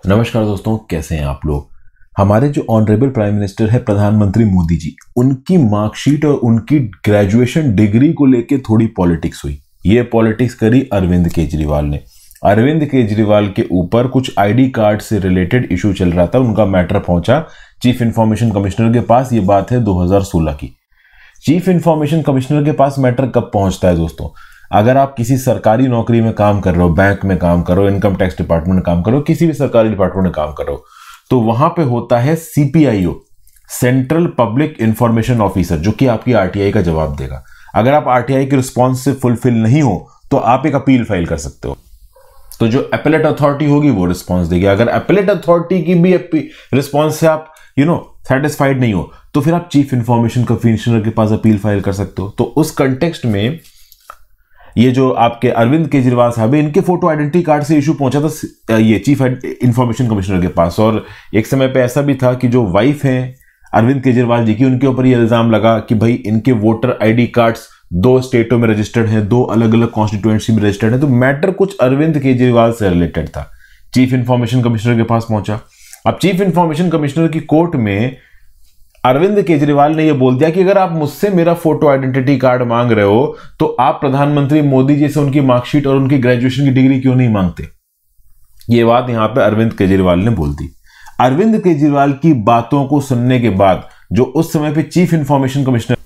नमस्कार दोस्तों, कैसे हैं आप लोग। हमारे जो ऑनरेबल प्राइम मिनिस्टर है प्रधानमंत्री मोदी जी, उनकी मार्कशीट और उनकी ग्रेजुएशन डिग्री को लेके थोड़ी पॉलिटिक्स हुई। ये पॉलिटिक्स करी अरविंद केजरीवाल ने। अरविंद केजरीवाल के ऊपर कुछ आईडी कार्ड से रिलेटेड इशू चल रहा था, उनका मैटर पहुंचा चीफ इंफॉर्मेशन कमिश्नर के पास। ये बात है 2016 की। चीफ इंफॉर्मेशन कमिश्नर के पास मैटर कब पहुंचता है दोस्तों? अगर आप किसी सरकारी नौकरी में काम कर रहे हो, बैंक में काम कर रहे हो, इनकम टैक्स डिपार्टमेंट में काम कर रहे हो, किसी भी सरकारी डिपार्टमेंट में काम कर रहे हो, तो वहां पे होता है सीपीआईओ, सेंट्रल पब्लिक इंफॉर्मेशन ऑफिसर, जो कि आपकी आरटीआई का जवाब देगा। अगर आप आरटीआई के रिस्पॉन्स से फुलफिल नहीं हो तो आप एक अपील फाइल कर सकते हो। तो जो एपेलेट अथॉरिटी होगी वो रिस्पॉन्स देगी। अगर एपेलेट अथॉरिटी की भी रिस्पॉन्स से आप सेटिस्फाइड नहीं हो तो फिर आप चीफ इंफॉर्मेशन कमिश्नर के पास अपील फाइल कर सकते हो। तो उस कंटेक्स्ट में ये जो आपके अरविंद केजरीवाल साहब है, इनके फोटो आइडेंटिटी कार्ड से इशू पहुंचा था ये चीफ इंफॉर्मेशन कमिश्नर के पास। और एक समय पे ऐसा भी था कि जो वाइफ हैं अरविंद केजरीवाल जी की, उनके ऊपर ये इल्जाम लगा कि भाई इनके वोटर आईडी कार्ड्स 2 स्टेटों में रजिस्टर्ड हैं, 2 अलग अलग कॉन्स्टिट्यूएंसी में रजिस्टर्ड है। तो मैटर कुछ अरविंद केजरीवाल से रिलेटेड था, चीफ इंफॉर्मेशन कमिश्नर के पास पहुंचा। अब चीफ इंफॉर्मेशन कमिश्नर की कोर्ट में अरविंद केजरीवाल ने यह बोल दिया कि अगर आप मुझसे मेरा फोटो आइडेंटिटी कार्ड मांग रहे हो तो आप प्रधानमंत्री मोदी जी से उनकी मार्कशीट और उनकी ग्रेजुएशन की डिग्री क्यों नहीं मांगते। यह बात यहां पे अरविंद केजरीवाल ने बोल दी। अरविंद केजरीवाल की बातों को सुनने के बाद जो उस समय पे चीफ इंफॉर्मेशन कमिश्नर,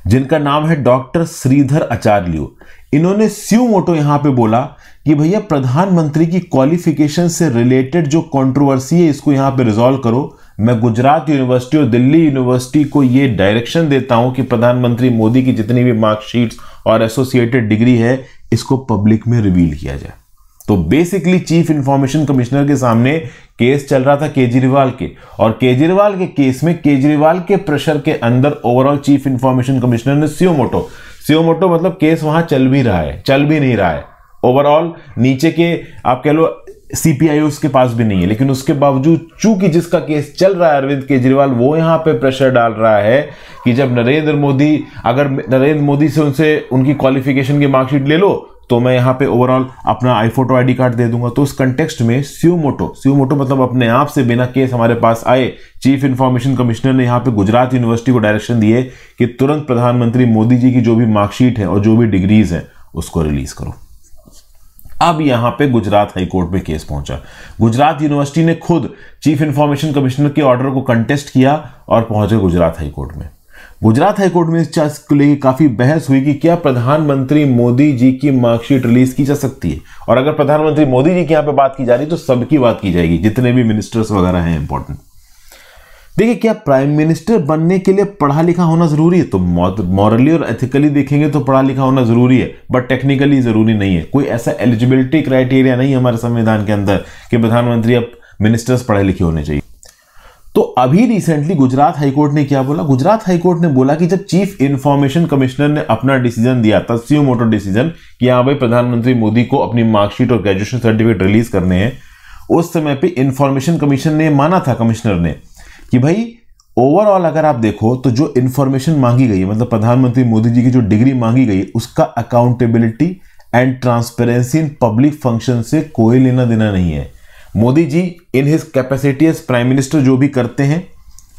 जिनका नाम है डॉक्टर श्रीधर आचार्य, इन्होंने स्यू मोटो यहां पे बोला कि भैया प्रधानमंत्री की क्वालिफिकेशन से रिलेटेड जो कंट्रोवर्सी है इसको यहां पे रिजॉल्व करो। मैं गुजरात यूनिवर्सिटी और दिल्ली यूनिवर्सिटी को यह डायरेक्शन देता हूं कि प्रधानमंत्री मोदी की जितनी भी मार्कशीट्स और एसोसिएटेड डिग्री है इसको पब्लिक में रिवील किया जाए। तो बेसिकली चीफ इंफॉर्मेशन कमिश्नर के सामने केस चल रहा था केजरीवाल के, और केजरीवाल के केस में केजरीवाल के प्रेशर के अंदर ओवरऑल चीफ इंफॉर्मेशन कमिश्नर ने स्यू मोटो मतलब केस वहां चल भी रहा है, चल भी नहीं रहा है। ओवरऑल नीचे के आप कह लो सीपीआईओ उसके पास भी नहीं है, लेकिन उसके बावजूद चूंकि जिसका केस चल रहा है अरविंद केजरीवाल, वो यहां पे प्रेशर डाल रहा है कि जब नरेंद्र मोदी से उनसे उनकी क्वालिफिकेशन की मार्कशीट ले लो तो मैं यहां पे ओवरऑल अपना फोटो आईडी कार्ड दे दूंगा। तो उस कंटेक्स्ट में स्यू मोटो मतलब अपने आप से बिना केस हमारे पास आए चीफ इंफॉर्मेशन कमिश्नर ने यहां पे गुजरात यूनिवर्सिटी को डायरेक्शन दिए कि तुरंत प्रधानमंत्री मोदी जी की जो भी मार्कशीट है और जो भी डिग्रीज है उसको रिलीज करो। अब यहां पे गुजरात हाईकोर्ट में केस पहुंचा। गुजरात यूनिवर्सिटी ने खुद चीफ इंफॉर्मेशन कमिश्नर के ऑर्डर को कंटेस्ट किया और पहुंचे गुजरात हाईकोर्ट में। गुजरात हाईकोर्ट में इस चीज को लेकर काफी बहस हुई कि क्या प्रधानमंत्री मोदी जी की मार्कशीट रिलीज की जा सकती है, और अगर प्रधानमंत्री मोदी जी की यहां पे बात की जा रही तो सबकी बात की जाएगी, जितने भी मिनिस्टर्स वगैरह हैं इंपॉर्टेंट। देखिए, क्या प्राइम मिनिस्टर बनने के लिए पढ़ा लिखा होना जरूरी है? तो मॉरली और एथिकली देखेंगे तो पढ़ा लिखा होना जरूरी है, बट टेक्निकली जरूरी नहीं है। कोई ऐसा एलिजिबिलिटी क्राइटेरिया नहीं है हमारे संविधान के अंदर कि प्रधानमंत्री अब मिनिस्टर्स पढ़े लिखे होने चाहिए। तो अभी रिसेंटली गुजरात हाईकोर्ट ने क्या बोला? गुजरात हाईकोर्ट ने बोला कि जब चीफ इंफॉर्मेशन कमिश्नर ने अपना डिसीजन दिया था, स्यू मोटो डिसीजन, कि हाँ भाई प्रधानमंत्री मोदी को अपनी मार्कशीट और ग्रेजुएशन सर्टिफिकेट रिलीज करने हैं, उस समय पे इंफॉर्मेशन कमीशन ने माना था, कमिश्नर ने, कि भाई ओवरऑल अगर आप देखो तो जो इंफॉर्मेशन मांगी गई है, मतलब प्रधानमंत्री मोदी जी की जो डिग्री मांगी गई, उसका accountability and transparency in public function से कोई लेना देना नहीं है। Modi ji in his capacity as prime minister जो भी करते हैं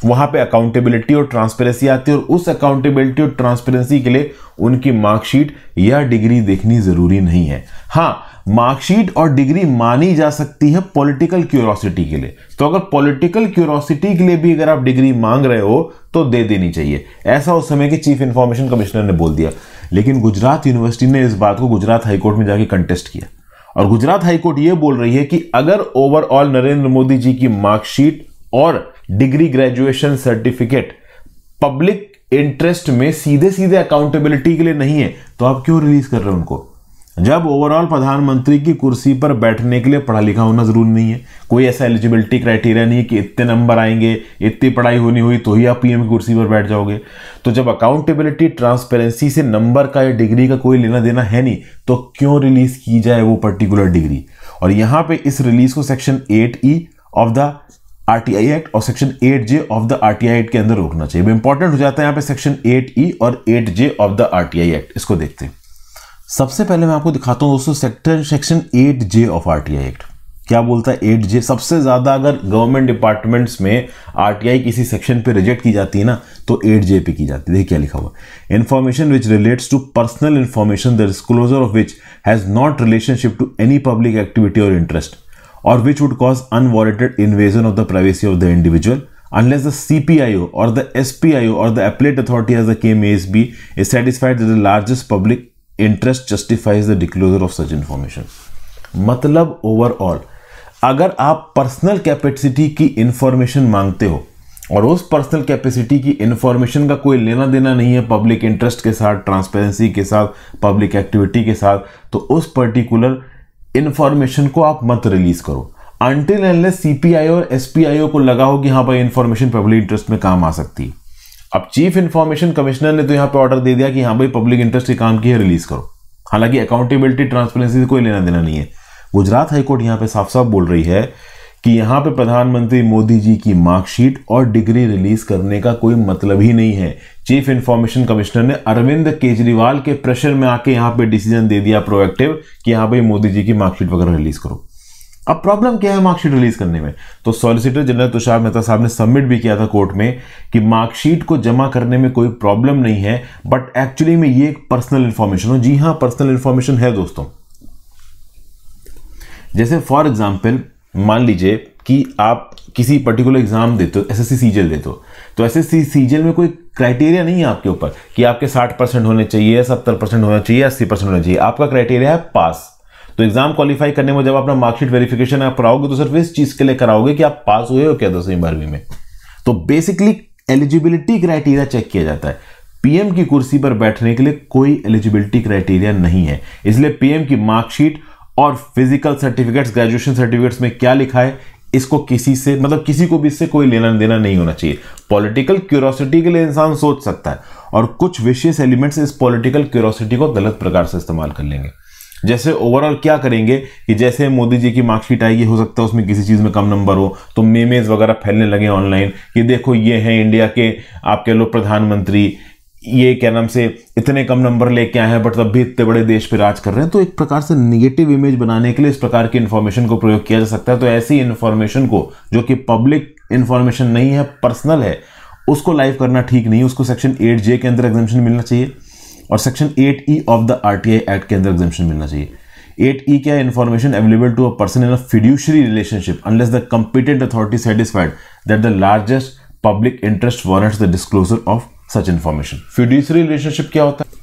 वहां पे अकाउंटेबिलिटी और ट्रांसपेरेंसी आती है, और उस अकाउंटेबिलिटी और ट्रांसपेरेंसी के लिए उनकी मार्कशीट या डिग्री देखनी जरूरी नहीं है। हां, मार्कशीट और डिग्री मानी जा सकती है पॉलिटिकल क्यूरोसिटी के लिए। तो अगर पॉलिटिकल क्यूरोसिटी के लिए भी अगर आप डिग्री मांग रहे हो तो दे देनी चाहिए, ऐसा उस समय के चीफ इंफॉर्मेशन कमिश्नर ने बोल दिया। लेकिन गुजरात यूनिवर्सिटी ने इस बात को गुजरात हाईकोर्ट में जाके कंटेस्ट किया, और गुजरात हाईकोर्ट यह बोल रही है कि अगर ओवरऑल नरेंद्र मोदी जी की मार्कशीट और degree graduation certificate public interest में सीधे सीधे अकाउंटेबिलिटी के लिए नहीं है तो आप क्यों रिलीज कर रहे हो उनको? जब ओवरऑल प्रधानमंत्री की कुर्सी पर बैठने के लिए पढ़ा लिखा होना जरूरी नहीं है, कोई ऐसा एलिजिबिलिटी क्राइटेरिया नहीं है कि इतने नंबर आएंगे, इतनी पढ़ाई होनी हुई तो ही आप पीएम की कुर्सी पर बैठ जाओगे। तो जब अकाउंटेबिलिटी ट्रांसपेरेंसी से नंबर का या डिग्री का कोई लेना देना है नहीं तो क्यों रिलीज की जाए वो पर्टिकुलर डिग्री? और यहां पे इस रिलीज को section 8E of the RTI act और section 8J of the RTI act के अंदर रोकना चाहिए। इंपॉर्टेंट हो जाता है यहां पे सेक्शन 8E और 8J of the RTI act. इसको देखते हैं। सबसे पहले मैं आपको दिखाता हूं दोस्तों section 8J of RTI act. क्या बोलता है 8J? सबसे ज्यादा अगर गवर्नमेंट डिपार्टमेंट्स में आरटीआई किसी सेक्शन पे रिजेक्ट की जाती है ना, तो 8J पे की जाती है। देखिए क्या लिखा हुआ, information which relates to personal information the disclosure of which has not relationship to any public activity or interest or which would cause unwanted invasion of the privacy of the individual unless the CPIO or the SPIO or the appellate authority, as the case may be, is satisfied that the largest public interest justifies the disclosure of such information. मतलब overall अगर आप personal capacity की information मांगते हो और उस personal capacity की information का कोई लेना देना नहीं है पब्लिक इंटरेस्ट के साथ, ट्रांसपेरेंसी के साथ, पब्लिक एक्टिविटी के साथ, तो उस पर्टिकुलर इंफॉर्मेशन को आप मत रिलीज करो अनटिल अनलेस सीपीआईओ और एसपीआईओ को लगा हो कि हाँ भाई इंफॉर्मेशन पब्लिक इंटरेस्ट में काम आ सकती है। अब चीफ इंफॉर्मेशन कमिश्नर ने तो यहाँ पे ऑर्डर दे दिया कि हाँ भाई पब्लिक इंटरेस्ट के काम की है, रिलीज करो। हालांकि अकाउंटेबिलिटी ट्रांसपेरेंसी से कोई लेना देना नहीं है। गुजरात हाईकोर्ट यहाँ पे साफ साफ बोल रही है कि यहाँ पे प्रधानमंत्री मोदी जी की मार्कशीट और डिग्री रिलीज करने का कोई मतलब ही नहीं है। चीफ इंफॉर्मेशन कमिश्नर ने अरविंद केजरीवाल के प्रेशर में आके यहाँ पे डिसीजन दे दिया प्रोएक्टिव कि हाँ भाई मोदी जी की मार्कशीट वगैरह रिलीज करो। अब प्रॉब्लम क्या है मार्कशीट रिलीज करने में? तो सॉलिसिटर जनरल तुषार मेहता साहब ने सबमिट भी किया था कोर्ट में कि मार्कशीट को जमा करने में कोई प्रॉब्लम नहीं है, बट एक्चुअली में ये एक पर्सनल इंफॉर्मेशन हो। जी हाँ, पर्सनल इंफॉर्मेशन है दोस्तों। जैसे फॉर एग्जाम्पल मान लीजिए कि आप किसी पर्टिकुलर एग्जाम देते हो, एसएससी सीजीएल देते हो, तो एसएससी सीजीएल में कोई क्राइटेरिया नहीं है आपके ऊपर कि आपके 60% होने चाहिए, 70% होना चाहिए, 80% होना चाहिए। आपका क्राइटेरिया है पास। तो एग्जाम क्वालिफाई करने में जब अपना मार्कशीट वेरिफिकेशन आप कराओगे तो सिर्फ इस चीज के लिए कराओगे कि आप पास हुए हो क्या 10वीं 12वीं में। तो बेसिकली एलिजिबिलिटी क्राइटेरिया चेक किया जाता है। पीएम की कुर्सी पर बैठने के लिए कोई एलिजिबिलिटी क्राइटेरिया नहीं है, इसलिए पीएम की मार्कशीट और फिजिकल सर्टिफिकेट्स, ग्रेजुएशन सर्टिफिकेट्स में क्या लिखा है इसको किसी से मतलब किसी को भी इससे कोई लेना देना नहीं होना चाहिए। पॉलिटिकल क्यूरियोसिटी के लिए इंसान सोच सकता है और कुछ विशेष एलिमेंट्स इस पॉलिटिकल क्यूरियोसिटी को गलत प्रकार से इस्तेमाल कर लेंगे। जैसे ओवरऑल क्या करेंगे कि जैसे मोदी जी की मार्कशीट आएगी, हो सकता है उसमें किसी चीज में कम नंबर हो, तो मेमेज वगैरह फैलने लगे ऑनलाइन कि देखो ये हैं इंडिया के आप कह लो प्रधानमंत्री, ये क्या नाम से इतने कम नंबर लेके आए हैं बट तब भी इतने बड़े देश पे राज कर रहे हैं। तो एक प्रकार से निगेटिव इमेज बनाने के लिए इस प्रकार की इंफॉर्मेशन को प्रयोग किया जा सकता है। तो ऐसी इंफॉर्मेशन को जो कि पब्लिक इंफॉर्मेशन नहीं है, पर्सनल है, उसको लाइव करना ठीक नहीं है। उसको सेक्शन 8J के अंदर एग्जम्पशन मिलना चाहिए और section 8E of the RTI act के अंदर एग्जम्पशन मिलना चाहिए। 8E क्या है? Information available to a person in a fiduciary relationship unless the competent authority satisfied that the largest public interest warrants the disclosure of such information. Fiduciary relationship क्या होता है?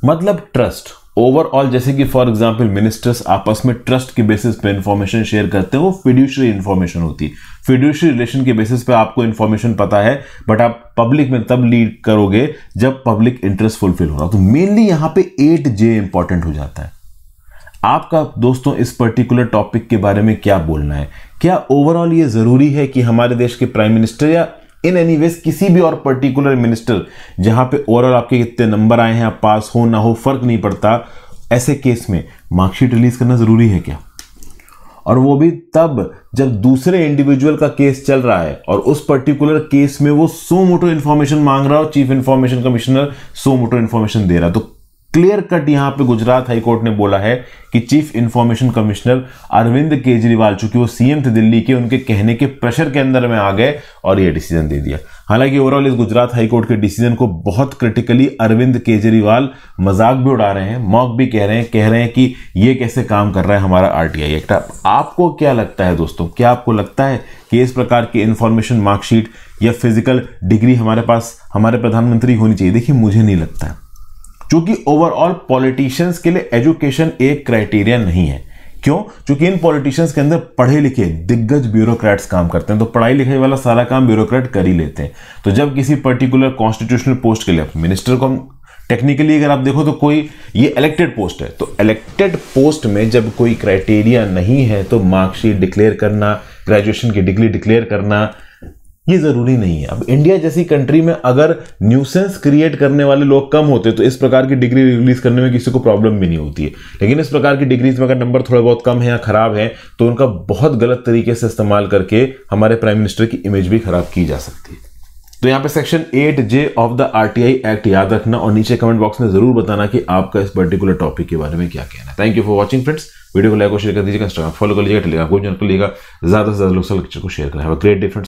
मतलब ट्रस्ट। ओवरऑल जैसे कि फॉर एग्जांपल मिनिस्टर्स आपस में trust के basis पे इंफॉर्मेशन शेयर करते हैं, वो फिड्यूशरी इंफॉर्मेशन होती है। फिड्यूशरी रिलेशन के बेसिस पे आपको इंफॉर्मेशन पता है बट आप पब्लिक में तब लीड करोगे जब पब्लिक इंटरेस्ट फुलफिल हो रहा। तो मेनली यहां पे 8J इंपॉर्टेंट हो जाता है। आपका दोस्तों इस पर्टिकुलर टॉपिक के बारे में क्या बोलना है? क्या ओवरऑल ये जरूरी है कि हमारे देश के प्राइम मिनिस्टर या इन एनीवेज किसी भी और पर्टिकुलर मिनिस्टर जहां पे ओवरऑल आपके कितने नंबर आए हैं, आप पास हो ना हो फर्क नहीं पड़ता, ऐसे केस में मार्कशीट रिलीज करना जरूरी है क्या? और वो भी तब जब दूसरे इंडिविजुअल का केस चल रहा है और उस पर्टिकुलर केस में वो सो मोटो इंफॉर्मेशन मांग रहा हो, चीफ इंफॉर्मेशन कमिश्नर सो मोटो इंफॉर्मेशन दे रहा है। तो क्लियर कट यहां पे गुजरात हाईकोर्ट ने बोला है कि chief information commissioner Arvind Kejriwal, चूंकि वो सीएम थे दिल्ली के, उनके कहने के प्रेशर के अंदर में आ गए और ये डिसीजन दे दिया। हालांकि ओवरऑल इस गुजरात हाईकोर्ट के डिसीजन को बहुत क्रिटिकली अरविंद केजरीवाल मजाक भी उड़ा रहे हैं, मॉक भी कह रहे हैं कि ये कैसे काम कर रहा है हमारा आरटीआई एक्ट। आपको क्या लगता है दोस्तों? क्या आपको लगता है कि इस प्रकार की इंफॉर्मेशन मार्कशीट या फिजिकल डिग्री हमारे पास हमारे प्रधानमंत्री होनी चाहिए? देखिए मुझे नहीं लगता है, क्योंकि ओवरऑल पॉलिटिशियंस के लिए एजुकेशन एक क्राइटेरिया नहीं है। क्यों? क्योंकि इन पॉलिटिशियंस के अंदर पढ़े लिखे दिग्गज ब्यूरोक्रेट्स काम करते हैं, तो पढ़ाई लिखाई वाला सारा काम ब्यूरोक्रेट कर ही लेते हैं। तो जब किसी पर्टिकुलर कॉन्स्टिट्यूशनल पोस्ट के लिए मिनिस्टर को टेक्निकली अगर आप देखो तो कोई ये इलेक्टेड पोस्ट है, तो इलेक्टेड पोस्ट में जब कोई क्राइटेरिया नहीं है तो मार्कशीट डिक्लेयर करना, ग्रेजुएशन की डिग्री डिक्लेयर करना ये जरूरी नहीं है। अब इंडिया जैसी कंट्री में अगर न्यूसेंस क्रिएट करने वाले लोग कम होते तो इस प्रकार की डिग्री रिलीज करने में किसी को प्रॉब्लम भी नहीं होती है। लेकिन इस प्रकार की डिग्रीज में अगर नंबर थोड़े बहुत कम है या खराब है तो उनका बहुत गलत तरीके से इस्तेमाल करके हमारे प्राइम मिनिस्टर की इमेज भी खराब की जा सकती है। तो यहाँ पे section 8J of the RTI act याद रखना और नीचे कमेंट बॉक्स में जरूर बताना कि आपका इस पर्टिकुलर टॉपिक के बारे में क्या कहना है। Thank you for watching friends. Video को लाइक और शेयर कर दीजिएगा, इंस्टाग्राम फॉलो कर लीजिएगा, टेलीग्राम को ज्वाइन कर लीजिएगा, ज़्यादा से ज़्यादा लोग लेक्चर को शेयर करें। Have a great day friends.